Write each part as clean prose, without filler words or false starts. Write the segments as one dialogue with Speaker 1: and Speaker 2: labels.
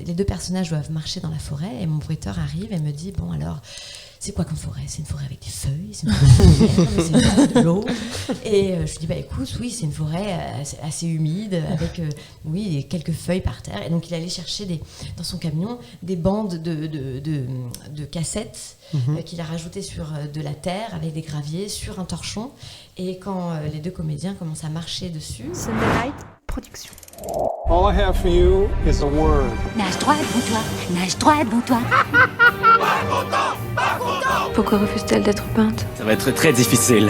Speaker 1: les deux personnages doivent marcher dans la forêt et mon bruiteur arrive et me dit bon alors c'est quoi comme forêt ? C'est une forêt avec des feuilles, c'est une forêt de c'est une forêt de l'eau. Et je lui dis écoute, oui, c'est une forêt assez humide avec quelques feuilles par terre. Et donc il allait chercher dans son camion des bandes de cassettes qu'il a rajoutées sur de la terre avec des graviers sur un torchon. Et quand les deux comédiens commencent à marcher dessus,
Speaker 2: Sunday Night Production.
Speaker 3: All I have for you is a word.
Speaker 4: Nage droit devant toi, nage droit devant toi.
Speaker 2: Pourquoi refuse-t-elle d'être peinte ?
Speaker 5: Ça va être très difficile.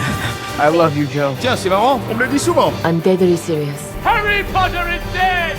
Speaker 3: I love you, Joe.
Speaker 6: Tiens, c'est marrant, on me le dit souvent.
Speaker 4: I'm deadly serious.
Speaker 6: Harry Potter is dead!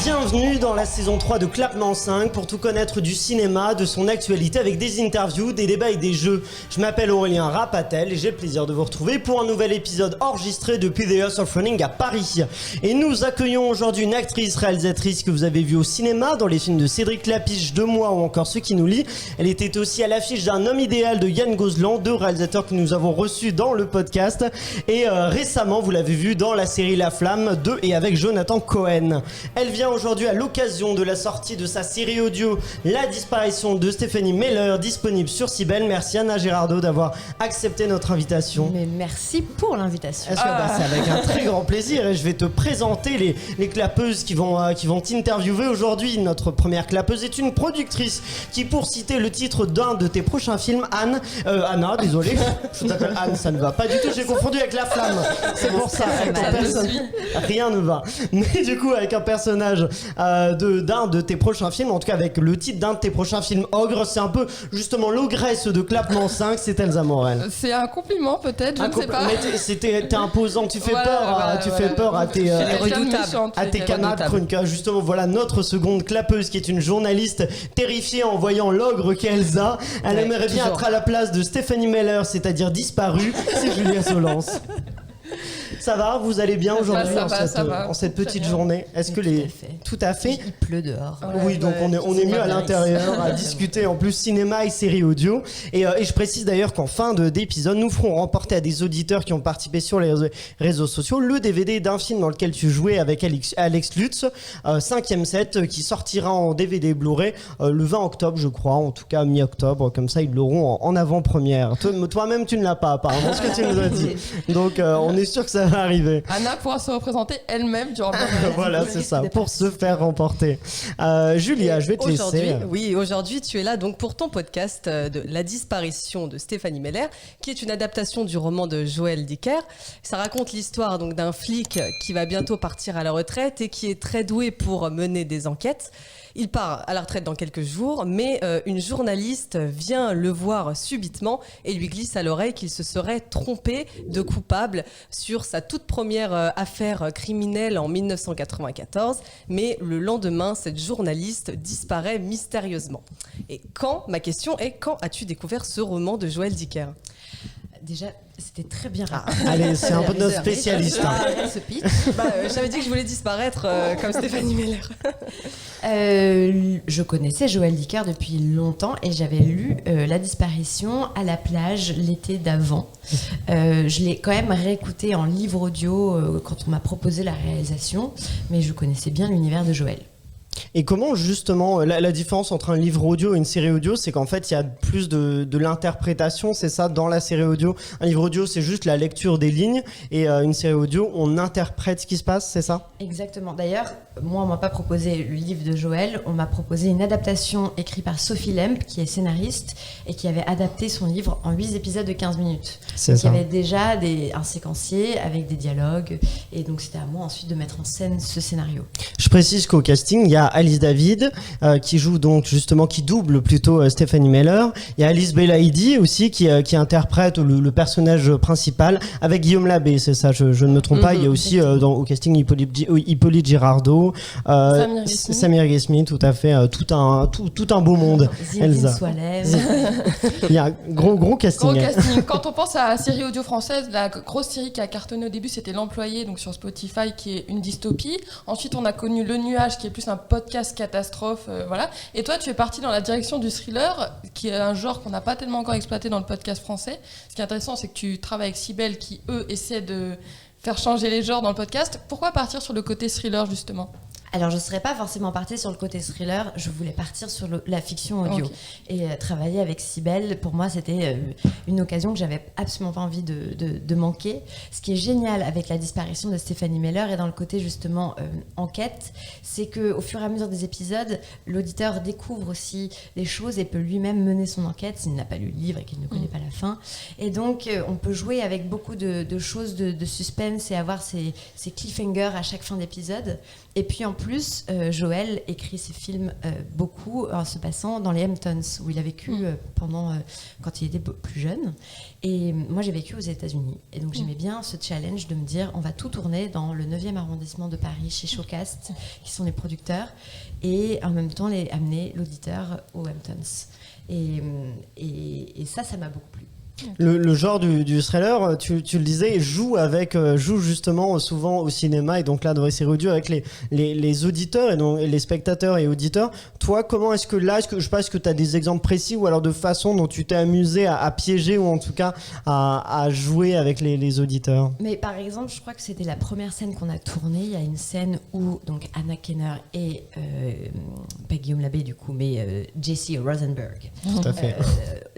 Speaker 7: Bienvenue dans la saison 3 de Clapement 5 pour tout connaître du cinéma, de son actualité avec des interviews, des débats et des jeux. Je m'appelle Aurélien Rapatel et j'ai le plaisir de vous retrouver pour un nouvel épisode enregistré depuis The House of Running à Paris. Et nous accueillons aujourd'hui une actrice réalisatrice que vous avez vue au cinéma dans les films de Cédric Lapiche, De Moi ou encore Ceux qui nous lient. Elle était aussi à l'affiche d'Un homme idéal de Yann Gozlan, deux réalisateurs que nous avons reçus dans le podcast. Et récemment, vous l'avez vue dans la série La Flamme de et avec Jonathan Cohen. Elle vient aujourd'hui à l'occasion de la sortie de sa série audio La disparition de Stéphanie Meller, disponible sur Cybelle. Merci Anna Girardot d'avoir accepté notre invitation.
Speaker 1: mais merci pour l'invitation.
Speaker 7: C'est avec un très grand plaisir et je vais te présenter les clapeuses qui vont t'interviewer aujourd'hui. Notre première clapeuse est une productrice qui, pour citer le titre d'un de tes prochains films, Anna, désolé, je t'appelle Anne, ça ne va pas du tout, j'ai confondu avec La Flamme, c'est pour ça, avec ton personnage, rien ne va. Mais du coup, avec un personnage d'un de tes prochains films, en tout cas avec le titre d'un de tes prochains films, Ogre, c'est un peu justement l'ogresse de Clapement 5, c'est Elsa Morel.
Speaker 8: C'est un compliment peut-être, je ne sais pas.
Speaker 7: Mais t'es imposant, tu fais peur à tes camarades chroniqueurs. Justement, voilà notre seconde clapeuse qui est une journaliste terrifiée en voyant l'ogre qu'est Elsa. Elle aimerait bien être à la place de Stéphanie Meller, c'est-à-dire disparue. C'est Julia Solence. Ça va, vous allez bien aujourd'hui en cette petite journée? Est-ce que tout à fait.
Speaker 1: Il pleut dehors.
Speaker 7: Oui, donc on est mieux à l'intérieur à discuter en plus cinéma et série audio. Et je précise d'ailleurs qu'en fin d'épisode, nous ferons remporter à des auditeurs qui ont participé sur les réseaux sociaux le DVD d'un film dans lequel tu jouais avec Alex Lutz, 5e set, qui sortira en DVD Blu-ray le 20 octobre, je crois, en tout cas mi-octobre. Comme ça, ils l'auront en avant-première. Toi-même, tu ne l'as pas apparemment, ce que tu nous as dit. Donc on est sûr que ça va arriver.
Speaker 8: Anna pourra se représenter elle-même durant le
Speaker 7: Voilà, c'est ça, pour se faire remporter. Julia, je vais te laisser.
Speaker 9: Oui, aujourd'hui, tu es là donc pour ton podcast de La disparition de Stéphanie Meller, qui est une adaptation du roman de Joël Dicker. Ça raconte l'histoire donc d'un flic qui va bientôt partir à la retraite et qui est très doué pour mener des enquêtes. Il part à la retraite dans quelques jours, mais une journaliste vient le voir subitement et lui glisse à l'oreille qu'il se serait trompé de coupable sur sa toute première affaire criminelle en 1994. Mais le lendemain, cette journaliste disparaît mystérieusement. Et ma question est, quand as-tu découvert ce roman de Joël Dicker ?
Speaker 1: Déjà, c'était très bien raconté.
Speaker 7: Allez, c'est un peu notre spécialiste.
Speaker 1: Ce pitch.
Speaker 9: J'avais dit que je voulais disparaître comme Stéphanie Meller.
Speaker 1: Je connaissais Joël Dicker depuis longtemps et j'avais lu La disparition à la plage l'été d'avant. Je l'ai quand même réécouté en livre audio quand on m'a proposé la réalisation, mais je connaissais bien l'univers de Joël.
Speaker 7: Et comment justement, la différence entre un livre audio et une série audio, c'est qu'en fait il y a plus de l'interprétation, c'est ça, dans la série audio. Un livre audio, c'est juste la lecture des lignes, et une série audio, on interprète ce qui se passe, c'est ça ?
Speaker 1: Exactement. D'ailleurs, moi on m'a pas proposé le livre de Joël, on m'a proposé une adaptation écrite par Sophie Lemp, qui est scénariste et qui avait adapté son livre en 8 épisodes de 15 minutes.
Speaker 7: C'est ça.
Speaker 1: Il y avait déjà un séquencier avec des dialogues, et donc c'était à moi ensuite de mettre en scène ce scénario.
Speaker 7: Je précise qu'au casting, il y a Alice David qui joue donc justement, qui double plutôt Stéphanie Meller. Il y a Alice Belaïdi aussi qui interprète le personnage principal avec Guillaume Labbé, c'est ça, je ne me trompe pas. Il y a aussi au casting Hippolyte Girardot, Samir Ghesmi, tout à fait, tout un beau monde. Elsa. Il y a un gros casting.
Speaker 8: Gros casting. Quand on pense à la série audio française, la grosse série qui a cartonné au début, c'était L'Employé, donc sur Spotify, qui est une dystopie. Ensuite, on a connu Le Nuage, qui est plus un podcast catastrophe, voilà. Et toi, tu es parti dans la direction du thriller, qui est un genre qu'on n'a pas tellement encore exploité dans le podcast français. Ce qui est intéressant, c'est que tu travailles avec Cybelle, qui, eux, essaient de faire changer les genres dans le podcast. Pourquoi partir sur le côté thriller, justement ?
Speaker 1: Alors, je ne serais pas forcément partie sur le côté thriller, je voulais partir sur la fiction audio. Et travailler avec Cybèle, pour moi, c'était une occasion que j'avais absolument pas envie de manquer. Ce qui est génial avec la disparition de Stéphanie Meller et dans le côté justement enquête, c'est qu'au fur et à mesure des épisodes, l'auditeur découvre aussi des choses et peut lui-même mener son enquête s'il n'a pas lu le livre et qu'il ne connaît pas la fin. Et donc, on peut jouer avec beaucoup de choses de suspense et avoir ces cliffhangers à chaque fin d'épisode. Et puis en plus, Joël écrit ses films beaucoup en se passant dans les Hamptons, où il a vécu quand il était plus jeune. Et moi, j'ai vécu aux États-Unis. Et donc, j'aimais bien ce challenge de me dire, on va tout tourner dans le 9e arrondissement de Paris, chez Showcast, qui sont les producteurs, et en même temps, amener l'auditeur aux Hamptons. Et ça m'a beaucoup plu.
Speaker 7: Le genre du thriller, tu le disais, joue justement souvent au cinéma et donc là dans les séries audio avec les auditeurs et donc les spectateurs et auditeurs. Toi, comment est-ce que je sais pas, est-ce que tu as des exemples précis ou alors de façon dont tu t'es amusé à piéger ou en tout cas à jouer avec les auditeurs? Mais
Speaker 1: par exemple, je crois que c'était la première scène qu'on a tournée. Il y a une scène où donc Anna Kenner et pas Guillaume Labbé du coup, mais Jesse Rosenberg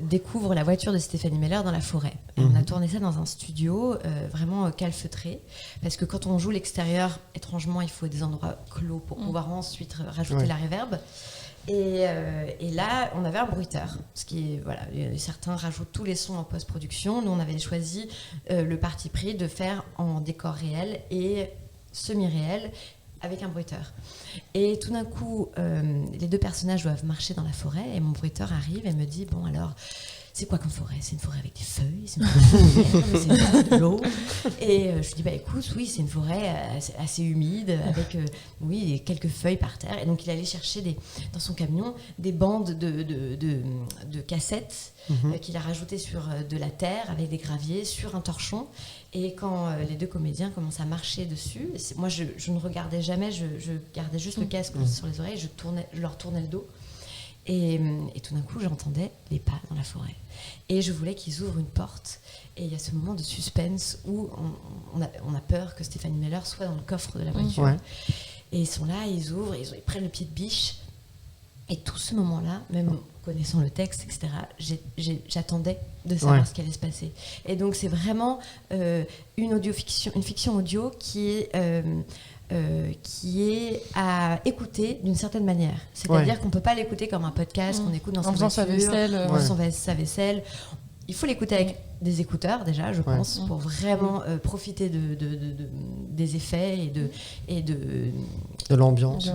Speaker 1: découvrent la voiture de Stéphanie Meller dans la forêt. Et on a tourné ça dans un studio vraiment calfeutré, parce que quand on joue l'extérieur, étrangement, il faut des endroits clos pour pouvoir ensuite rajouter la réverb. Et là, on avait un bruiteur, ce qui est, voilà, certains rajoutent tous les sons en post-production. Nous, on avait choisi le parti pris de faire en décor réel et semi-réel avec un bruiteur. Et tout d'un coup, les deux personnages doivent marcher dans la forêt et mon bruiteur arrive et me dit, bon alors, c'est quoi comme forêt? C'est une forêt avec des feuilles, c'est une forêt de l'eau. Et je lui dis, écoute, oui, c'est une forêt assez humide, avec quelques feuilles par terre. Et donc il allait chercher dans son camion des bandes de cassettes qu'il a rajoutées sur de la terre, avec des graviers, sur un torchon. Et quand les deux comédiens commencent à marcher dessus, moi je ne regardais jamais, je gardais juste le casque sur les oreilles, je leur tournais le dos. Et tout d'un coup, j'entendais les pas dans la forêt. Et je voulais qu'ils ouvrent une porte. Et il y a ce moment de suspense où on a peur que Stéphanie Meller soit dans le coffre de la voiture. Ouais. Et ils sont là, ils ouvrent, ils prennent le pied de biche. Et tout ce moment-là, même connaissant le texte, etc., j'attendais de savoir ce qui allait se passer. Et donc, c'est vraiment une fiction audio qui est à écouter d'une certaine manière. C'est-à-dire qu'on ne peut pas l'écouter comme un podcast qu'on écoute dans sa voiture, dans sa vaisselle. Il faut l'écouter avec des écouteurs déjà, je pense, pour vraiment profiter des effets et de l'ambiance.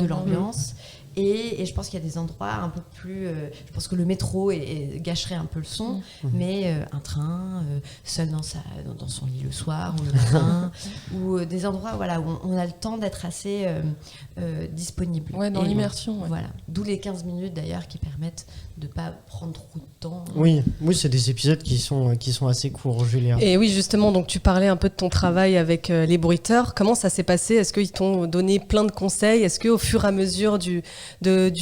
Speaker 1: Et je pense qu'il y a des endroits un peu plus... je pense que le métro gâcherait un peu le son, mais un train, seul dans son lit le soir ou le matin, ou des endroits où on a le temps d'être assez disponible.
Speaker 8: Ouais, dans l'immersion.
Speaker 1: Voilà. D'où les 15 minutes d'ailleurs qui permettent de ne pas prendre trop de temps.
Speaker 7: Oui, c'est des épisodes qui sont assez courts, Julia.
Speaker 9: Et oui, justement, donc tu parlais un peu de ton travail avec les bruiteurs. Comment ça s'est passé? Est-ce qu'ils t'ont donné plein de conseils? Est-ce qu'au fur et à mesure du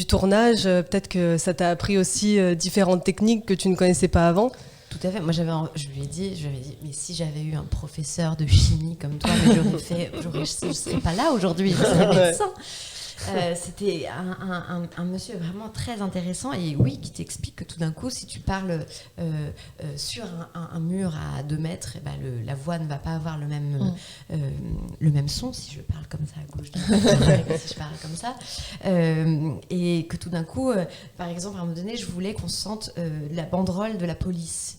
Speaker 9: tournage, peut-être que ça t'a appris aussi différentes techniques que tu ne connaissais pas avant?
Speaker 1: Tout à fait. Moi, je lui ai dit, mais si j'avais eu un professeur de chimie comme toi, je ne serais pas là aujourd'hui, je serais médecin. C'était un monsieur vraiment très intéressant et qui t'explique que tout d'un coup, si tu parles sur un mur à 2 mètres, la voix ne va pas avoir le même son si je parle comme ça à gauche, si je parle comme ça. Et que tout d'un coup, par exemple, à un moment donné, je voulais qu'on sente la banderole de la police.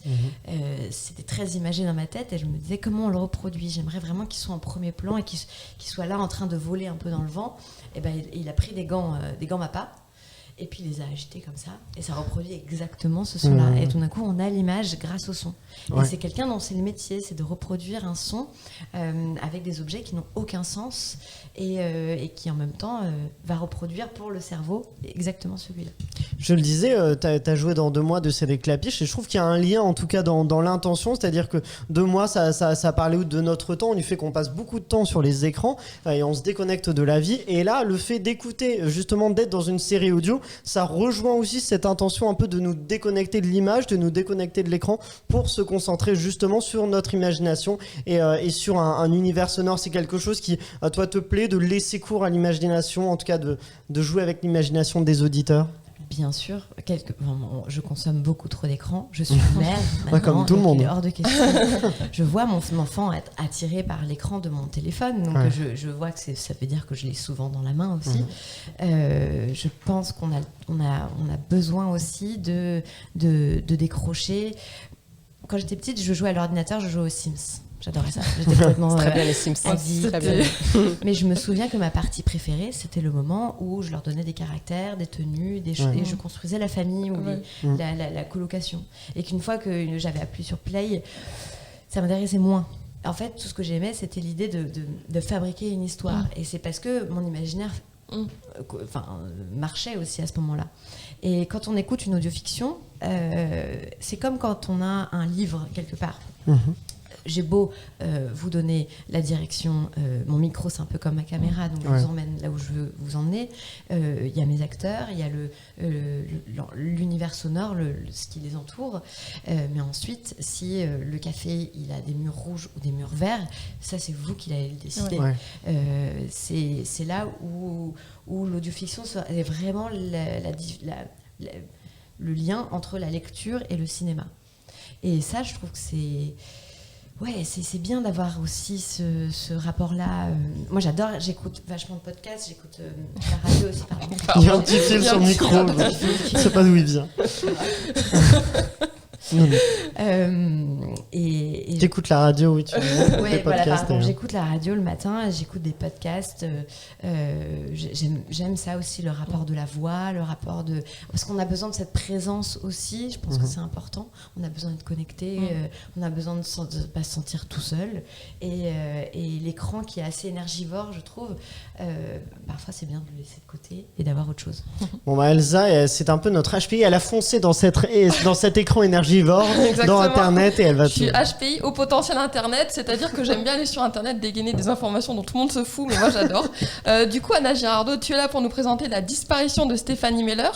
Speaker 1: C'était très imagé dans ma tête et je me disais comment on le reproduit. J'aimerais vraiment qu'ils soient en premier plan et qu'ils soient là en train de voler un peu dans le vent. Et il a pris des gants Mappa et puis il les a agités comme ça et ça reproduit exactement ce son-là. Et tout d'un coup, on a l'image grâce au son. Et c'est quelqu'un dont c'est le métier, c'est de reproduire un son avec des objets qui n'ont aucun sens et qui en même temps va reproduire pour le cerveau exactement celui-là.
Speaker 7: Je le disais, t'as joué dans 2 mois de Cédric Klapisch et je trouve qu'il y a un lien en tout cas dans l'intention, c'est-à-dire que 2 mois ça parlait de notre temps, du fait qu'on passe beaucoup de temps sur les écrans et on se déconnecte de la vie, et là le fait d'écouter, justement d'être dans une série audio, ça rejoint aussi cette intention un peu de nous déconnecter de l'image, de nous déconnecter de l'écran pour se concentrer justement sur notre imagination et sur un univers sonore. C'est quelque chose qui à toi te plaît, de laisser cours à l'imagination, en tout cas de jouer avec l'imagination des auditeurs?
Speaker 1: Bien sûr, je consomme beaucoup trop d'écran. Je suis mère maintenant,
Speaker 7: comme tout le monde.
Speaker 1: Il est hors de question. Je vois mon enfant être attiré par l'écran de mon téléphone, donc je vois que ça veut dire que je l'ai souvent dans la main aussi. Je pense qu'on a besoin aussi de décrocher. Quand j'étais petite, je jouais à l'ordinateur, je jouais aux Sims. J'adorais ça. J'étais complètement
Speaker 9: très bien les Sims.
Speaker 1: addict.
Speaker 9: Très bien.
Speaker 1: Mais je me souviens que ma partie préférée, c'était le moment où je leur donnais des caractères, des tenues, des choses, et je construisais la famille ou la colocation. Et qu'une fois que j'avais appuyé sur Play, ça m'intéressait moins. En fait, tout ce que j'aimais, c'était l'idée de fabriquer une histoire. Et c'est parce que mon imaginaire marchait aussi à ce moment-là. Et quand on écoute une audiofiction, c'est comme quand on a un livre quelque part. J'ai beau vous donner la direction, mon micro c'est un peu comme ma caméra, donc je vous emmène là où je veux vous emmener. Il y a mes acteurs, il y a l'univers sonore, ce qui les entoure. Mais ensuite, si le café il a des murs rouges ou des murs verts, ça c'est vous qui l'avez décidé. C'est là où l'audiofiction est vraiment le lien entre la lecture et le cinéma. Et ça, je trouve que c'est bien d'avoir aussi ce rapport-là. Moi, j'écoute vachement de podcasts, j'écoute la radio aussi.
Speaker 7: Il y a un petit fil sur le micro, je sais pas d'où il vient. T'écoutes la radio, oui, tu
Speaker 1: ouais, voilà, par exemple, j'écoute la radio le matin, j'écoute des podcasts. J'aime ça aussi, le rapport de la voix, le rapport de... Parce qu'on a besoin de cette présence aussi, je pense que c'est important. On a besoin d'être connecté, on a besoin de ne pas se sentir tout seul. Et l'écran qui est assez énergivore, je trouve, parfois c'est bien de le laisser de côté et d'avoir autre chose.
Speaker 7: Bon, bah Elsa, c'est un peu notre HPI, elle a foncé dans cet écran énergivore dans Internet et elle va...
Speaker 8: Je suis HPI au potentiel Internet, c'est-à-dire que j'aime bien aller sur Internet dégainer des informations dont tout le monde se fout, mais moi j'adore. Du coup, Anna Girardot, tu es là pour nous présenter la disparition de Stéphanie Meller.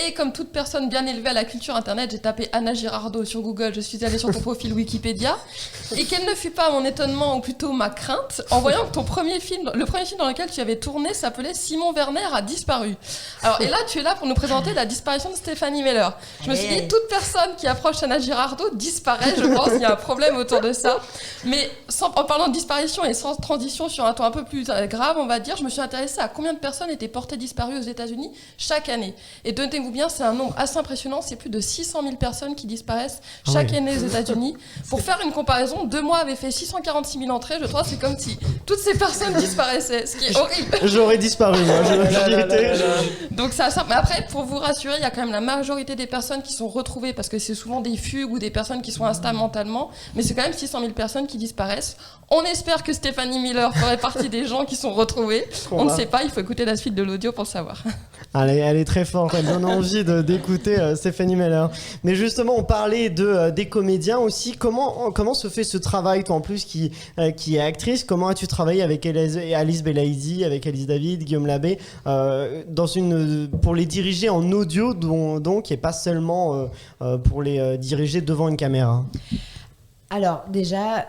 Speaker 8: Et comme toute personne bien élevée à la culture Internet, j'ai tapé Anna Girardot sur Google, je suis allée sur ton profil Wikipédia, et quel ne fut pas mon étonnement, ou plutôt ma crainte, en voyant que le premier film dans lequel tu avais tourné s'appelait Simon Werner a disparu. Alors, et là, tu es là pour nous présenter la disparition de Stéphanie Meller. Je me suis dit, toute personne qui approche Anna Girardot disparaît, je pense, il y a un problème autour de ça. Mais en parlant de disparition et sans transition sur un ton un peu plus grave, on va dire, je me suis intéressée à combien de personnes étaient portées disparues aux États-Unis chaque année. Et tenez-vous bien, c'est un nombre assez impressionnant, c'est plus de 600 000 personnes qui disparaissent chaque année aux États-Unis. Pour faire une comparaison, 2 mois avaient fait 646 000 entrées, je trouve, c'est comme si toutes ces personnes disparaissaient, ce qui est horrible.
Speaker 7: J'aurais disparu, moi.
Speaker 8: Donc ça, mais après, pour vous rassurer, il y a quand même la majorité des personnes qui sont retrouvées, parce que c'est souvent des fugues ou des personnes qui sont instables mentalement, mais c'est quand même 600 000 personnes qui disparaissent. On espère que Stéphanie Meller ferait partie des gens qui sont retrouvés. On ne sait pas, il faut écouter la suite de l'audio pour le savoir.
Speaker 7: Elle est très forte, elle donne envie d'écouter Stéphanie Meller. Mais justement, on parlait des comédiens aussi. Comment se fait ce travail, toi en plus qui est actrice? Comment as-tu travaillé avec Alice Belaïdi, avec Alice David, Guillaume Labbé, pour les diriger en audio, donc, et pas seulement pour les diriger devant une caméra?
Speaker 1: Alors déjà,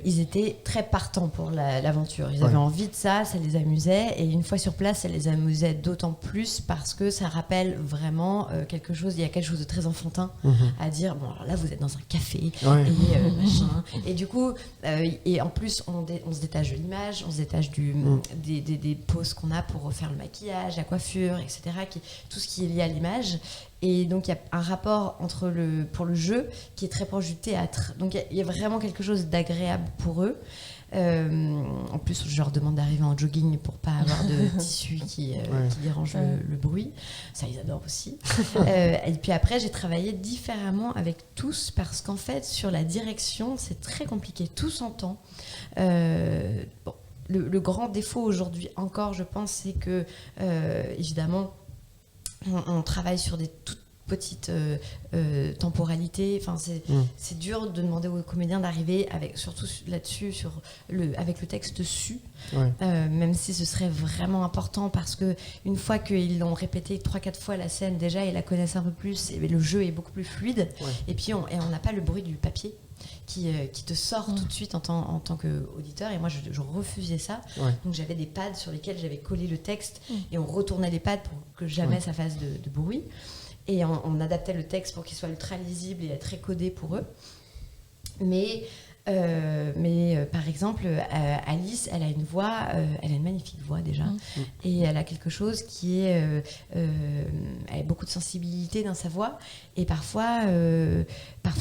Speaker 1: ils étaient très partants pour l'aventure. Ils avaient envie de ça les amusait. Et une fois sur place, ça les amusait d'autant plus parce que ça rappelle vraiment quelque chose. Il y a quelque chose de très enfantin à dire. Bon, alors là, vous êtes dans un café et machin. Et du coup, et en plus, on se détache de l'image, on se détache des poses qu'on a pour refaire le maquillage, la coiffure, etc. Tout ce qui est lié à l'image. Et donc, il y a un rapport pour le jeu qui est très proche du théâtre. Donc, il y a vraiment quelque chose d'agréable pour eux. En plus, je leur demande d'arriver en jogging pour pas avoir de tissu qui dérange le bruit. Ça, ils adorent aussi. Et puis après, j'ai travaillé différemment avec tous parce qu'en fait, sur la direction, c'est très compliqué. Tout s'entend. Le grand défaut aujourd'hui encore, je pense, c'est que, évidemment, on travaille sur des toutes petites temporalités. Enfin, c'est dur de demander aux comédiens d'arriver avec, surtout là-dessus, avec le texte su. Ouais. Même si ce serait vraiment important, parce que une fois qu'ils l'ont répété 3-4 fois la scène, déjà ils la connaissent un peu plus et le jeu est beaucoup plus fluide. Ouais. Et puis on n'a pas le bruit du papier qui te sort tout de suite en tant qu'auditeur. Et moi je refusais ça. Ouais. Donc j'avais des pads sur lesquels j'avais collé le texte et on retournait les pads pour que jamais ça fasse de bruit. Et on adaptait le texte pour qu'il soit ultra lisible et très codé pour eux. Mais par exemple, Alice, elle a une voix, elle a une magnifique voix déjà, et elle a quelque chose qui est, elle a beaucoup de sensibilité dans sa voix, et parfois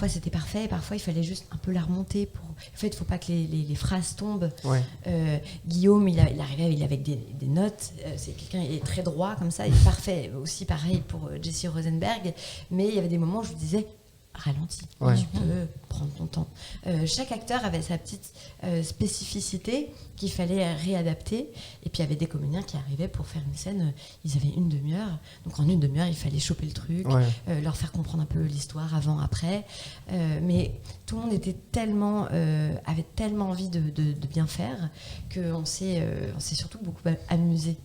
Speaker 1: c'était parfait, et parfois il fallait juste un peu la remonter pour. En fait, il faut pas que les phrases tombent. Ouais. Guillaume, il arrivait avec des notes. C'est quelqu'un qui est très droit comme ça, il est parfait. Aussi pareil pour Jessie Rosenberg, mais il y avait des moments où je lui disais. Ralentis, tu peux prendre ton temps. Chaque acteur avait sa petite spécificité qu'il fallait réadapter. Et puis il y avait des comédiens qui arrivaient pour faire une scène, ils avaient une demi-heure. Donc en une demi-heure, il fallait choper le truc, leur faire comprendre un peu l'histoire avant, après. Mais tout le monde était avait tellement envie de bien faire qu'on s'est surtout beaucoup amusé.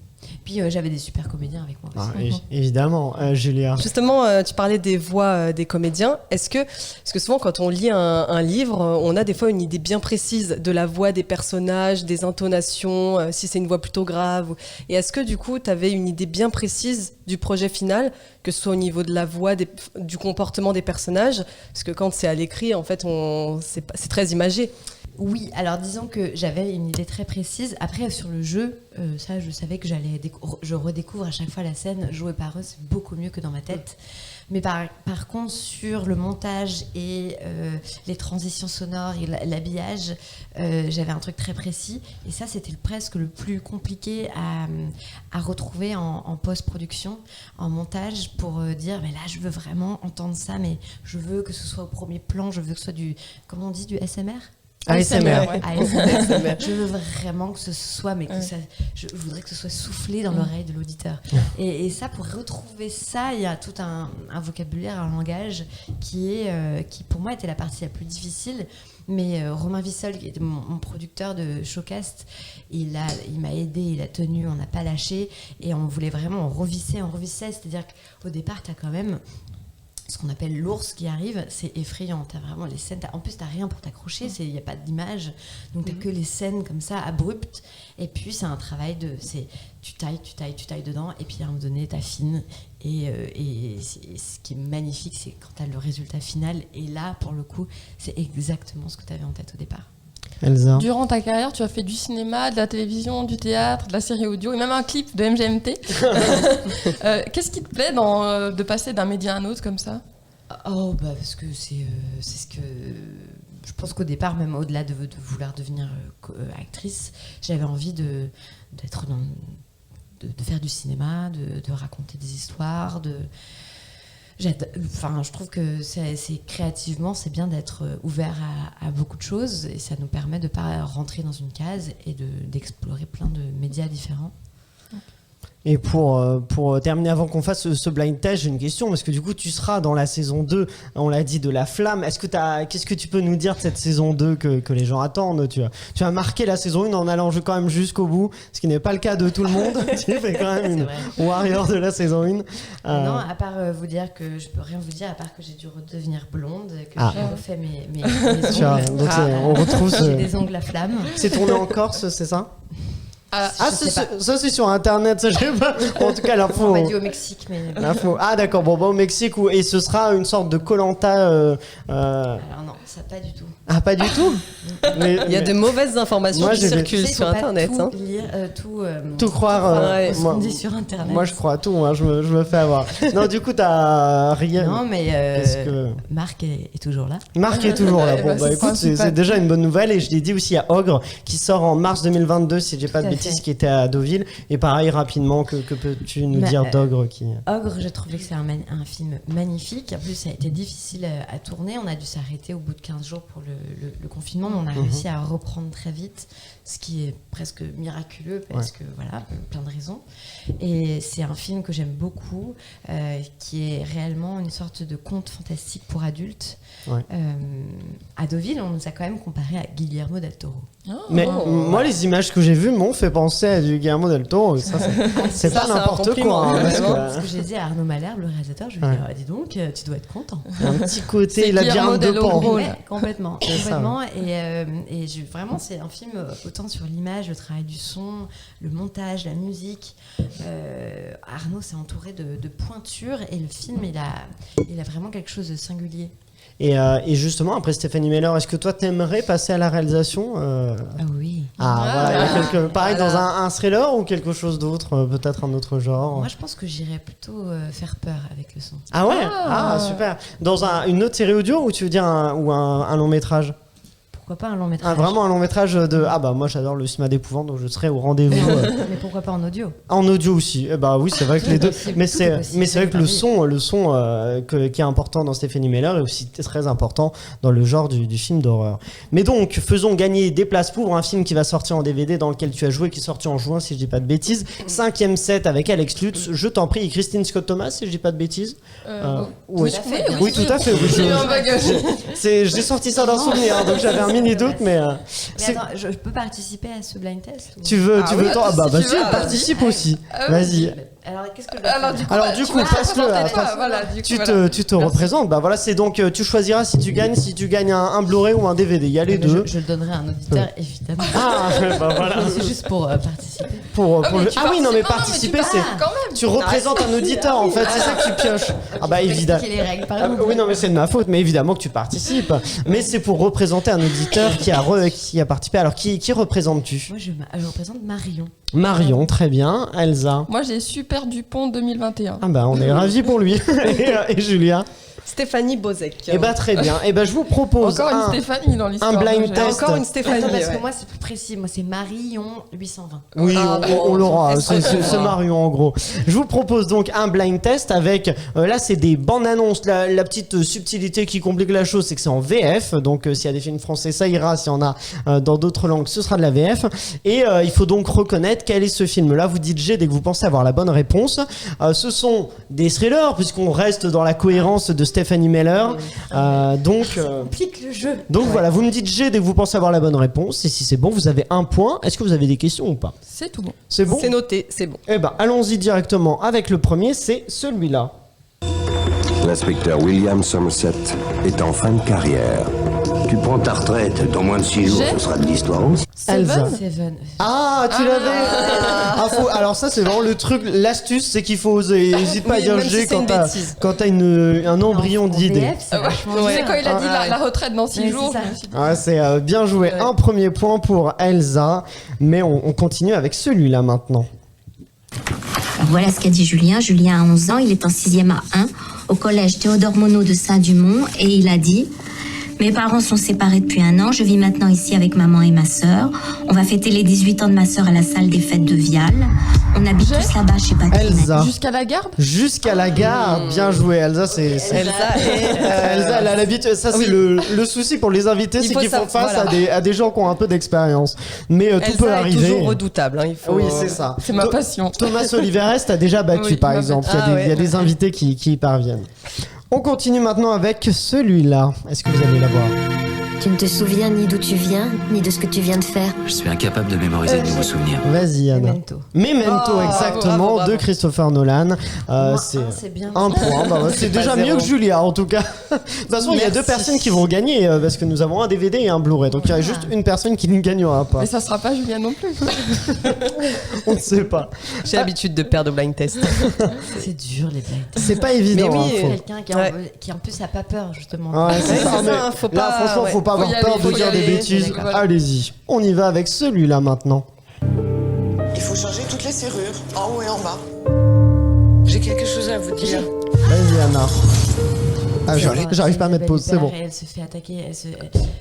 Speaker 1: Puis j'avais des super comédiens avec moi aussi.
Speaker 7: Évidemment, Julia.
Speaker 9: Justement, tu parlais des voix des comédiens. Parce que souvent, quand on lit un livre, on a des fois une idée bien précise de la voix des personnages, des intonations, si c'est une voix plutôt grave. Et est-ce que du coup, tu avais une idée bien précise du projet final, que ce soit au niveau de la voix, du comportement des personnages? Parce que quand c'est à l'écrit, en fait, c'est très imagé.
Speaker 1: Oui, alors disons que j'avais une idée très précise. Après, sur le jeu, ça, je savais que je redécouvre à chaque fois la scène jouée par eux, c'est beaucoup mieux que dans ma tête. Mais par contre, sur le montage et les transitions sonores et l'habillage, j'avais un truc très précis. Et ça, c'était presque le plus compliqué à retrouver en post-production, en montage, pour dire, mais là, je veux vraiment entendre ça, mais je veux que ce soit au premier plan, je veux que ce soit comment on dit, du SMR ?
Speaker 7: ASMR.
Speaker 1: ASMR. Je veux vraiment que ce soit, mais que ça, je voudrais que ce soit soufflé dans l'oreille de l'auditeur. Et ça, pour retrouver ça, il y a tout un vocabulaire, un langage qui pour moi était la partie la plus difficile. Mais Romain Vissol, qui était mon producteur de Showcast, il m'a aidé, il a tenu, on n'a pas lâché, et on voulait vraiment, on revissait. C'est-à-dire qu'au départ, tu as quand même ce qu'on appelle l'ours qui arrive, c'est effrayant. T'as vraiment les scènes, en plus t'as rien pour t'accrocher, il n'y a pas d'image, donc t'as que les scènes comme ça, abruptes, et puis c'est un travail tu tailles dedans, et puis à un moment donné t'affines, et ce qui est magnifique, c'est quand t'as le résultat final, et là, pour le coup, c'est exactement ce que t'avais en tête au départ.
Speaker 7: Elsa.
Speaker 8: Durant ta carrière, tu as fait du cinéma, de la télévision, du théâtre, de la série audio et même un clip de MGMT. Qu'est-ce qui te plaît de passer d'un média à un autre comme ça ?
Speaker 1: Parce que c'est ce que... Je pense qu'au départ, même au-delà de vouloir devenir actrice, j'avais envie de faire du cinéma, de raconter des histoires, je trouve que créativement, c'est bien d'être ouvert à beaucoup de choses, et ça nous permet de ne pas rentrer dans une case et d'explorer plein de médias différents.
Speaker 7: Et pour terminer, avant qu'on fasse ce blind test, j'ai une question, parce que du coup, tu seras dans la saison 2, on l'a dit, de La Flamme. Qu'est-ce que tu peux nous dire de cette saison 2 que les gens attendent ? Tu as marqué la saison 1 en allant quand même jusqu'au bout, ce qui n'est pas le cas de tout le monde. Tu fais quand même une warrior de la saison 1.
Speaker 1: Non, à part vous dire que je peux rien vous dire, à part que j'ai dû redevenir blonde, que j'ai refait mes ongles.
Speaker 7: Donc on retrouve
Speaker 1: j'ai des ongles à flamme.
Speaker 7: C'est tourné en Corse, c'est ça ? Ça c'est sur internet, ça je sais pas. En tout cas, l'info.
Speaker 1: On m'a dit au Mexique, mais.
Speaker 7: L'info. Ah d'accord, au Mexique, et ce sera une sorte de Koh-Lanta.
Speaker 1: Alors non, ça pas du tout.
Speaker 7: Ah, pas du tout.
Speaker 9: Il y a de mauvaises informations qui circulent sur internet.
Speaker 1: Tout lire,
Speaker 7: tout croire.
Speaker 1: Ce qu'on dit sur internet.
Speaker 7: Moi je crois à tout, je me fais avoir. Non, du coup t'as rien.
Speaker 1: Non, mais Marc est toujours là.
Speaker 7: Marc est toujours là. Écoute, c'est déjà une bonne nouvelle, et je l'ai dit aussi à Ogre qui sort en mars 2022, si j'ai pas de bêtises. Bétis
Speaker 1: fait.
Speaker 7: qui était à Deauville. Et pareil, rapidement, que peux-tu nous dire d'Ogre qui...
Speaker 1: Ogre, j'ai trouvé que c'est un film magnifique. En plus, ça a été difficile à tourner. On a dû s'arrêter au bout de 15 jours pour le confinement, mais on a réussi à reprendre très vite, ce qui est presque miraculeux parce que voilà, plein de raisons. Et c'est un film que j'aime beaucoup, qui est réellement une sorte de conte fantastique pour adultes.
Speaker 7: Ouais.
Speaker 1: À Deauville, on nous a quand même comparé à Guillermo del Toro.
Speaker 7: Mais moi, les images que j'ai vues m'ont fait penser à du Guillermo del Toro. Ça, c'est
Speaker 9: Ça,
Speaker 7: pas
Speaker 9: c'est un
Speaker 7: n'importe
Speaker 9: compliment,
Speaker 7: quoi. Hein, parce
Speaker 9: vraiment.
Speaker 7: que,
Speaker 1: Ce que j'ai dit à Arnaud Malherbe, le réalisateur, je lui ai dit, dis donc, tu dois être content.
Speaker 7: un petit côté
Speaker 8: C'est
Speaker 7: labyrinthe de
Speaker 8: Guillermo del
Speaker 7: Pan.
Speaker 8: Toro.
Speaker 1: Ouais, complètement.
Speaker 7: C'est ça,
Speaker 1: complètement. Et vraiment, c'est un film autant sur l'image, le travail du son, le montage, la musique. Arnaud s'est entouré de pointures et le film, il a vraiment quelque chose de singulier.
Speaker 7: Et justement, après Stéphanie Meller, est-ce que toi, t'aimerais passer à la réalisation
Speaker 1: Ah oui.
Speaker 7: voilà, il y a pareil, dans un thriller ou quelque chose d'autre, peut-être un autre genre.
Speaker 1: Moi, je pense que j'irais plutôt faire peur avec le son.
Speaker 7: Ah ouais, super. Dans une autre série audio ou tu veux dire un long métrage?
Speaker 1: Pourquoi pas un long métrage
Speaker 7: Vraiment un long métrage de... Ah bah moi j'adore le cinéma d'épouvante, donc je serai au rendez-vous.
Speaker 1: Mais pourquoi pas en audio
Speaker 7: En audio aussi. Bah oui, c'est vrai que les deux.
Speaker 1: possible,
Speaker 7: Mais
Speaker 1: tout est
Speaker 7: c'est
Speaker 1: possible,
Speaker 7: vrai que le son qui est important dans Stéphanie Meller est aussi très important dans le genre du film d'horreur. Mais donc, faisons gagner des places pour un film qui va sortir en DVD dans lequel tu as joué, qui est sorti en juin si je dis pas de bêtises. 5e set avec Alex Lutz. Je t'en prie, et Christine Scott Thomas si je dis pas de bêtises. Oui,
Speaker 1: tout à fait,
Speaker 7: oui, tout à fait. Oui,
Speaker 8: J'ai eu un bagage.
Speaker 7: j'ai sorti ça d'un souvenir, donc j'avais un mini doute, mais.
Speaker 1: Mais attends, je peux participer à ce blind test ou...
Speaker 7: Tu veux
Speaker 8: oui,
Speaker 7: t'en... Ah bah
Speaker 8: si tu
Speaker 7: vas-y,
Speaker 8: veux,
Speaker 7: participe aussi.
Speaker 8: Ah oui.
Speaker 7: Vas-y.
Speaker 1: Alors, qu'est-ce que je dois
Speaker 8: Alors,
Speaker 1: faire
Speaker 8: du coup,
Speaker 7: Alors, passe-le.
Speaker 8: Voilà, du coup,
Speaker 7: Tu
Speaker 8: voilà.
Speaker 7: te représentes. Bah voilà, c'est donc tu choisiras si tu gagnes un Blu-ray ou un DVD. Il y a les
Speaker 1: Mais
Speaker 7: deux.
Speaker 1: je le donnerai à un auditeur, évidemment.
Speaker 7: Ah bah voilà.
Speaker 1: C'est juste pour participer.
Speaker 7: Oui, non mais
Speaker 8: tu
Speaker 7: participer,
Speaker 8: participes
Speaker 7: c'est
Speaker 8: quand même.
Speaker 7: tu représentes un auditeur en fait. C'est ça que tu pioches. Ah bah évidemment.
Speaker 1: Expliquer les règles, par
Speaker 7: Ah,
Speaker 1: exemple.
Speaker 7: oui, non, mais c'est de ma faute, mais évidemment que tu participes. Mais c'est pour représenter un auditeur qui a participé. Alors, qui représentes-tu?
Speaker 1: Moi, je représente Marion.
Speaker 7: Marion, très bien. Elsa.
Speaker 8: Moi, j'ai Super Dupont 2021.
Speaker 7: Ah bah, on est ravis pour lui. et Julia.
Speaker 9: Stéphanie Bozek.
Speaker 7: Eh bah, très bien. Eh bah, je vous propose
Speaker 8: Encore une Stéphanie dans l'histoire.
Speaker 7: un blind
Speaker 8: J'ai-
Speaker 7: test.
Speaker 9: Encore une Stéphanie.
Speaker 1: Attends, parce
Speaker 9: ouais.
Speaker 1: que moi, c'est plus précis. Moi, c'est Marion 820.
Speaker 7: Oui,
Speaker 9: Ah,
Speaker 7: on l'aura.
Speaker 9: est-ce qu'on
Speaker 7: C'est
Speaker 9: l'aura
Speaker 7: Marion en gros. Je vous propose donc un blind test avec. Là, c'est des bandes annonces. La petite subtilité qui complique la chose, c'est que c'est en VF. Donc, s'il y a des films français, ça ira. S'il y en a dans d'autres langues, ce sera de la VF. Et il faut donc reconnaître quel est ce film-là. Vous dites G dès que vous pensez avoir la bonne réponse. Ce sont des thrillers, puisqu'on reste dans la cohérence de Stéphanie Meller.
Speaker 1: Complique le jeu.
Speaker 7: Donc voilà, vous me dites G dès que vous pensez avoir la bonne réponse. Et si c'est bon, vous avez un point. Est-ce que vous avez des questions ou pas?
Speaker 8: C'est tout bon.
Speaker 7: C'est bon?
Speaker 9: C'est noté, c'est bon.
Speaker 7: Eh ben, allons-y directement avec le premier, c'est celui-là.
Speaker 5: L'inspecteur William Somerset est en fin de carrière. Tu prends ta retraite dans moins de 6 jours, ce sera de l'histoire aussi.
Speaker 7: Elsa.
Speaker 1: Seven.
Speaker 7: Ah, tu l'avais. Alors ça, c'est vraiment le truc, l'astuce, c'est qu'il faut oser. N'hésite pas à
Speaker 9: Oui,
Speaker 7: dire
Speaker 9: même si
Speaker 7: G
Speaker 9: c'est
Speaker 7: quand
Speaker 9: une
Speaker 7: t'as
Speaker 9: bêtise.
Speaker 7: un embryon
Speaker 1: En
Speaker 7: d'idée.
Speaker 1: VF, c'est vachement
Speaker 8: Tu sais,
Speaker 1: bien.
Speaker 8: quand il a dit
Speaker 9: Ah, ouais.
Speaker 8: la retraite dans 6
Speaker 1: Ouais,
Speaker 8: jours,
Speaker 1: c'est ça.
Speaker 8: je me suis dit,
Speaker 7: Ah, c'est bien joué.
Speaker 9: Ouais.
Speaker 7: Un premier point pour Elsa, mais on continue avec celui-là maintenant.
Speaker 4: Alors voilà ce qu'a dit Julien. Julien a 11 ans, il est en 6e à 1 au collège Théodore Monod de Saint-Dumont et il a dit: mes parents sont séparés depuis 1 an, je vis maintenant ici avec maman et ma sœur. On va fêter les 18 ans de ma sœur à la salle des fêtes de Vial. On habite tous là-bas chez Patrick.
Speaker 7: Elsa.
Speaker 8: jusqu'à la garde.
Speaker 7: Jusqu'à la gare, bien joué Elsa, c'est...
Speaker 9: Elsa et
Speaker 7: Elsa, elle a l'habitude. Ça, c'est le souci pour les invités,
Speaker 9: Il
Speaker 7: c'est
Speaker 9: faut
Speaker 7: qu'ils font
Speaker 9: savoir,
Speaker 7: face
Speaker 9: voilà.
Speaker 7: à des gens qui ont un peu d'expérience. Mais tout peut
Speaker 9: Elsa est
Speaker 7: arriver.
Speaker 9: toujours redoutable. Hein, il faut...
Speaker 7: Oui, c'est ça.
Speaker 8: C'est ma passion.
Speaker 7: Thomas Oliveres t'a déjà battu,
Speaker 8: Oui,
Speaker 7: par
Speaker 8: il m'a
Speaker 7: exemple.
Speaker 9: battu.
Speaker 7: Il y a des invités qui y parviennent. On continue maintenant avec celui-là. Est-ce que vous allez la voir?
Speaker 4: Tu ne te souviens ni d'où tu viens, ni de ce que tu viens de faire.
Speaker 10: Je suis incapable de mémoriser de nouveaux souvenirs.
Speaker 7: Vas-y, Anna.
Speaker 1: Memento.
Speaker 7: Memento,
Speaker 9: Oh,
Speaker 7: exactement,
Speaker 9: bravo.
Speaker 7: de Christopher Nolan.
Speaker 1: Moi,
Speaker 7: C'est
Speaker 1: bien.
Speaker 7: un point. Bah, c'est déjà
Speaker 9: pas
Speaker 7: mieux
Speaker 9: zéro.
Speaker 7: que Julia, en tout cas. De toute façon, il y a
Speaker 9: Merci.
Speaker 7: 2 personnes qui vont gagner parce que nous avons un DVD et un Blu-ray. Donc il y a juste une personne qui ne gagnera pas.
Speaker 8: Mais ça sera pas Julien non plus.
Speaker 7: On ne sait pas.
Speaker 9: J'ai l'habitude de perdre au blind test.
Speaker 1: C'est dur, les blagues.
Speaker 7: C'est pas évident.
Speaker 9: Mais oui,
Speaker 7: hein, faut-
Speaker 1: Quelqu'un qui en plus a pas peur, justement.
Speaker 7: Ouais, c'est
Speaker 9: Ouais,
Speaker 7: ça,
Speaker 9: c'est
Speaker 7: mais
Speaker 9: ça, faut
Speaker 7: là,
Speaker 9: pas-
Speaker 7: franchement,
Speaker 9: ouais.
Speaker 7: faut pas
Speaker 8: Faut
Speaker 7: avoir
Speaker 8: y
Speaker 7: peur
Speaker 8: aller,
Speaker 7: de
Speaker 8: faut y
Speaker 7: dire des
Speaker 8: aller.
Speaker 7: bêtises.
Speaker 8: D'accord.
Speaker 7: Allez-y, on y va avec celui-là maintenant.
Speaker 11: Il faut changer toutes les serrures, en haut et en bas. J'ai quelque chose à vous dire.
Speaker 7: Vas-y, Anna. Ah, j'arrive pas à mettre pause, c'est bon.
Speaker 1: Elle se fait attaquer,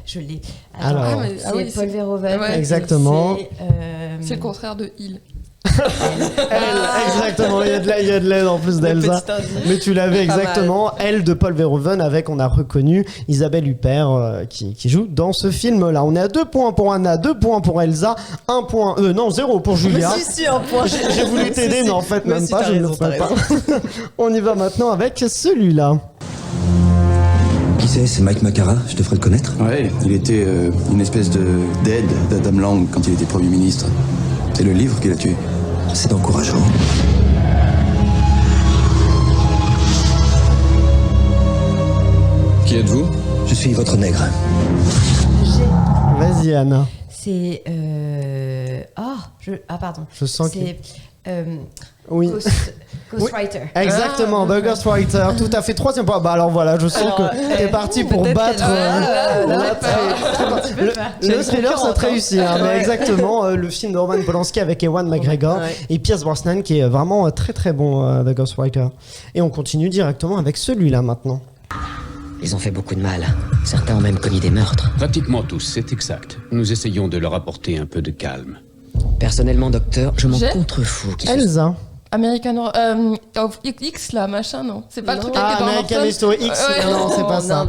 Speaker 1: je l'ai.
Speaker 7: Alors,
Speaker 1: c'est Paul Verhoeven.
Speaker 8: Ouais.
Speaker 7: Exactement.
Speaker 8: C'est le contraire de Il.
Speaker 7: Exactement, il y a de l'aide en plus d'Elsa. Mais tu l'avais exactement. Elle de Paul Verhoeven avec, on a reconnu Isabelle Huppert qui joue dans ce film-là. On est à 2 points pour Anna, 2 points pour Elsa, 1 point, 0 pour Julia.
Speaker 9: Si, 1 point.
Speaker 7: J'ai voulu t'aider, mais en fait, même pas, je ne le ferai pas. On y va maintenant avec celui-là.
Speaker 10: Qui c'est Mike Macara, je devrais le connaître.
Speaker 11: Ouais, il était une espèce d'aide d'Adam Lang quand il était Premier ministre. C'est le livre qui l'a tué.
Speaker 10: C'est encourageant.
Speaker 11: Qui êtes-vous?
Speaker 10: Je suis votre nègre.
Speaker 7: Vas-y, Anna.
Speaker 1: C'est. Pardon.
Speaker 7: Je sens
Speaker 1: c'est.
Speaker 7: Oui.
Speaker 1: Ghostwriter.
Speaker 7: Exactement, The Ghostwriter, tout à fait. 3e point. Bah alors voilà, je sens que t'es parti pour battre. Le thriller, ça te réussit, hein, mais exactement. Le film de Roman Polanski avec Ewan McGregor et Pierce Brosnan qui est vraiment très très bon, The Ghostwriter. Et on continue directement avec celui-là maintenant.
Speaker 12: Ils ont fait beaucoup de mal. Certains ont même commis des meurtres.
Speaker 13: Pratiquement tous, c'est exact. Nous essayons de leur apporter un peu de calme.
Speaker 12: Personnellement, docteur, je m'en contrefous.
Speaker 7: Elsa.
Speaker 8: American X là, machin, non? C'est pas le truc avec
Speaker 7: American History X. Non, c'est pas ça.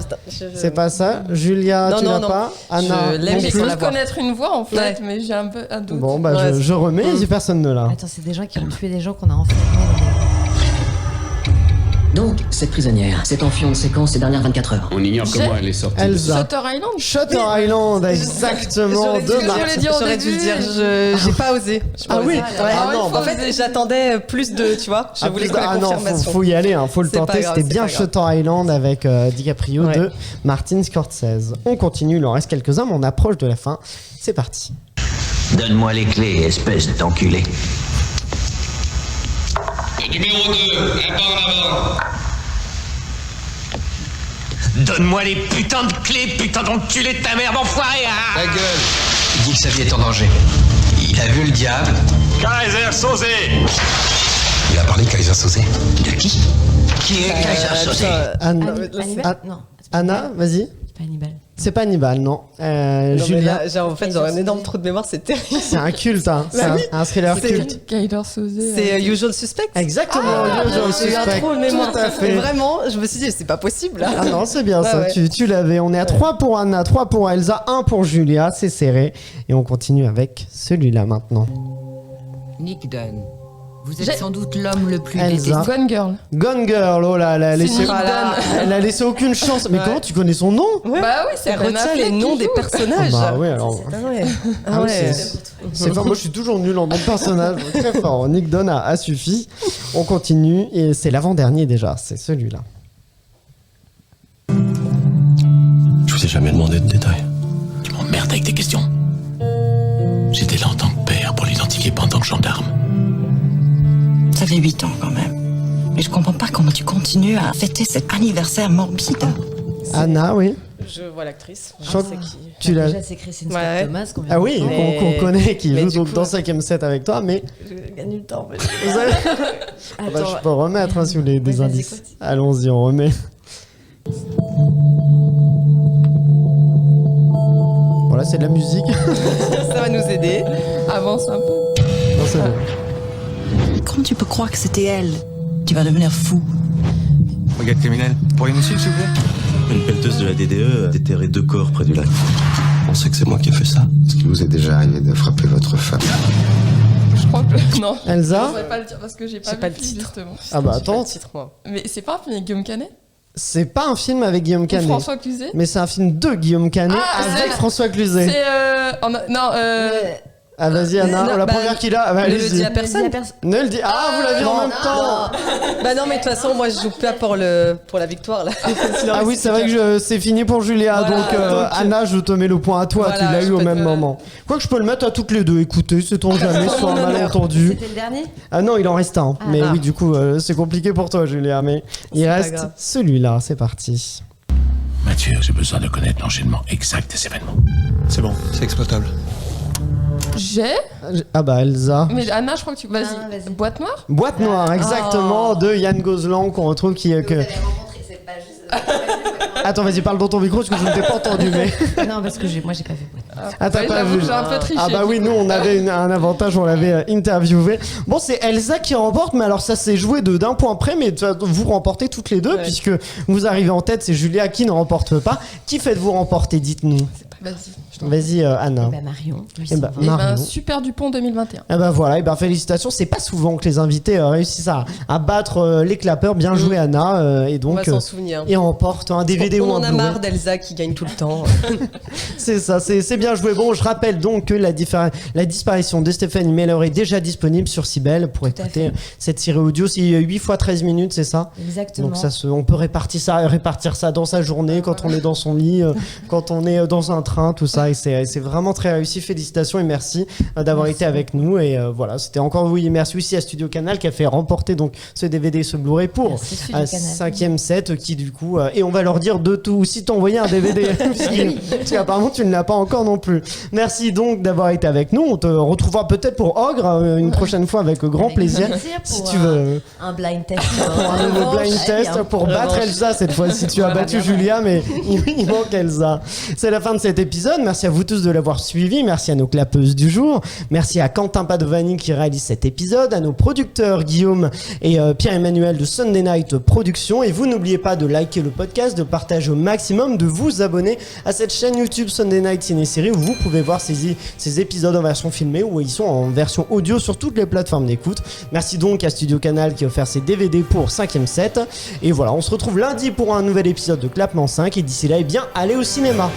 Speaker 7: C'est pas ça. Julia, tu l'as pas. Anna,
Speaker 8: j'ai cru connaître une voix en fait, mais j'ai un peu un doute.
Speaker 7: Bon, bah je remets, si personne ne l'a.
Speaker 1: Attends, c'est des gens qui ont tué des gens qu'on a enfermés.
Speaker 12: Donc, cette prisonnière s'est enfuie en séquence ces dernières 24 heures.
Speaker 13: On ignore comment elle est sortie.
Speaker 7: Elsa.
Speaker 8: Shutter Island.
Speaker 7: Shutter Island, exactement.
Speaker 9: J'aurais dû le dire, j'ai pas osé.
Speaker 7: Ah oui.
Speaker 9: Non, en fait, j'attendais plus de, tu vois. Je voulais la confirmation.
Speaker 7: Faut y aller, faut le tenter. C'était bien Shutter Island avec DiCaprio de Martin Scorsese. On continue, il en reste quelques-uns, mais on approche de la fin. C'est parti.
Speaker 14: Donne-moi les clés, espèce d'enculé.
Speaker 6: Numéro 2, un pas en avant.
Speaker 14: Donne-moi les putains de clés, putain d'enculé de ta mère, m'enfoiré, hein.
Speaker 10: Ta gueule.
Speaker 14: Il dit que sa vie est en danger. Il a vu le diable.
Speaker 6: Kaiser Sosé.
Speaker 14: Il a parlé de Kaiser Sosé. De qui? Qui est Kaiser Sosé?
Speaker 7: Anna, vas-y.
Speaker 1: C'est pas Hannibal.
Speaker 7: C'est pas Hannibal, non. Julia.
Speaker 9: En fait, j'aurais un énorme trou de mémoire, c'est terrible.
Speaker 7: C'est un culte, hein. C'est un thriller culte.
Speaker 8: Kaiser Sosé.
Speaker 9: C'est Usual Suspect.
Speaker 7: Exactement, Usual Suspect.
Speaker 9: J'ai un trou de mémoire.
Speaker 7: Tout à fait.
Speaker 9: Vraiment, je me suis dit, c'est pas possible. Là.
Speaker 7: Ah non, c'est bien ça. Tu l'avais. On est à 3 pour Anna, 3 pour Elsa, 1 pour Julia. C'est serré. Et on continue avec celui-là maintenant.
Speaker 15: Nick Dunn. Vous êtes sans doute l'homme le plus
Speaker 7: Elsa.
Speaker 15: détesté.
Speaker 8: Gone Girl.
Speaker 7: Gone Girl, oh là, elle a laissé aucune chance. Mais comment tu connais son nom?
Speaker 8: Bah oui, c'est
Speaker 9: Elle retient les noms des personnages.
Speaker 7: Bah oui, alors. C'est fort. Moi, je suis toujours nul en nom de personnage. Très fort. Nick Dunn a suffi. On continue et c'est l'avant-dernier déjà. C'est celui-là.
Speaker 16: Je vous ai jamais demandé de détails. Tu m'emmerdes avec tes questions. J'étais là en tant que père pour l'identifier, pas en tant que gendarme.
Speaker 15: Ça fait 8 ans quand même. Mais je comprends pas comment tu continues à fêter cet anniversaire morbide.
Speaker 7: Anna, oui.
Speaker 9: Je vois l'actrice.
Speaker 7: Tu l'as.
Speaker 1: Déjà, c'est Kristen Scott Thomas.
Speaker 7: Ah oui, qu'on connaît, qui joue dans 5ème set avec toi, mais.
Speaker 1: Je gagne le temps.
Speaker 7: Je peux remettre si vous voulez des indices. Allons-y, on remet. Voilà, c'est de la musique.
Speaker 9: Ça va nous aider.
Speaker 8: Avance un peu.
Speaker 7: Non, c'est bon.
Speaker 15: Comment tu peux croire que c'était elle? Tu vas devenir fou.
Speaker 16: Regarde criminel, pourriez-vous suivre s'il vous plaît? Une pelleteuse de la DDE a déterré 2 corps près du lac. On sait que c'est moi qui ai fait ça.
Speaker 5: Est-ce qu'il vous est déjà arrivé de frapper votre femme?
Speaker 8: Je crois que non.
Speaker 7: Elsa?
Speaker 8: Je pourrais pas le dire parce que j'ai pas le titre justement.
Speaker 7: Ah bah attends.
Speaker 8: Mais c'est pas un film avec Guillaume Canet?
Speaker 7: C'est pas un film avec Guillaume Canet.
Speaker 8: François Cluzet?
Speaker 7: Mais c'est un film de Guillaume Canet avec François Cluzet. Ah vas-y Anna, la première qu'il a.
Speaker 9: Ne le dis à personne.
Speaker 7: Ne le dis. Ah vous l'avez en même temps.
Speaker 9: Bah non mais de toute façon moi je joue pas pour la victoire là.
Speaker 7: Ah oui c'est vrai que c'est fini pour Julia donc Anna je te mets le point à toi, tu l'as eu au même moment. Quoi que je peux le mettre à toutes les deux. Écoutez, sait-on jamais sur un malentendu.
Speaker 1: C'était le dernier?
Speaker 7: Ah non il en reste un. Mais oui du coup c'est compliqué pour toi Julia. Mais il reste celui-là. C'est parti.
Speaker 16: Mathieu, j'ai besoin de connaître l'enchaînement exact des événements.
Speaker 11: C'est bon, c'est exploitable.
Speaker 7: Ah bah Elsa.
Speaker 8: Mais Anna, je crois que tu. Vas-y. Boîte noire.
Speaker 7: Boîte noire, exactement, de Yann Gozlan qu'on retrouve qui. Attends, vas-y, parle dans ton micro parce que je ne t'ai pas entendu. Mais...
Speaker 1: Non, parce que moi j'ai pas vu Boîte noire.
Speaker 7: Ah, t'as pas vu.
Speaker 8: J'ai un peu triché.
Speaker 7: Ah bah oui, nous on avait un avantage, on l'avait interviewé. Bon, c'est Elsa qui remporte, mais alors ça s'est joué d'un point près, mais vous remportez toutes les deux puisque vous arrivez en tête. C'est Julia qui ne remporte pas. Qui faites-vous remporter? Dites-nous. Vas-y, Anna.
Speaker 1: Marion.
Speaker 7: Marion.
Speaker 8: Super Dupont 2021.
Speaker 7: Et ben voilà, et ben félicitations. C'est pas souvent que les invités réussissent à battre les clapeurs. Bien joué, Anna. Et donc,
Speaker 9: on va s'en souvenir.
Speaker 7: Et remporte un DVD ou un
Speaker 9: On en a
Speaker 7: Blu-ray.
Speaker 9: marre d'Elsa qui gagne tout le temps.
Speaker 7: C'est ça, c'est bien joué. Bon, je rappelle donc que la disparition de Stéphanie Meller est déjà disponible sur Cybelle pour écouter cette série audio. C'est 8 fois 13 minutes, c'est ça?
Speaker 1: Exactement.
Speaker 7: Donc on peut répartir ça dans sa journée, quand on est dans son lit, quand on est dans un train, tout ça. Et c'est vraiment très réussi. Félicitations et merci d'avoir été avec nous. Et voilà, c'était encore merci aussi à Studio Canal qui a fait remporter donc ce DVD et ce Blu-ray pour 5e set qui du coup et on va leur dire de tout si t'as envoyé un DVD parce qu'apparemment tu ne l'as pas encore non plus. Merci donc d'avoir été avec nous. On te retrouvera peut-être pour Ogre une prochaine fois avec grand plaisir si tu veux
Speaker 1: un blind test
Speaker 7: un nouveau blind test pour battre Elsa cette fois si tu as battu Julia, mais il manque Elsa. C'est la fin de cet épisode. Merci à vous tous de l'avoir suivi. Merci à nos clapeuses du jour. Merci à Quentin Padovani qui réalise cet épisode, à nos producteurs Guillaume et Pierre-Emmanuel de Sunday Night Productions. Et vous n'oubliez pas de liker le podcast, de partager au maximum, de vous abonner à cette chaîne YouTube Sunday Night Ciné-Série où vous pouvez voir ces épisodes en version filmée ou ils sont en version audio sur toutes les plateformes d'écoute. Merci donc à Studio Canal qui a offert ses DVD pour 5e set. Et voilà, on se retrouve lundi pour un nouvel épisode de Clapement 5 et d'ici là, allez au cinéma.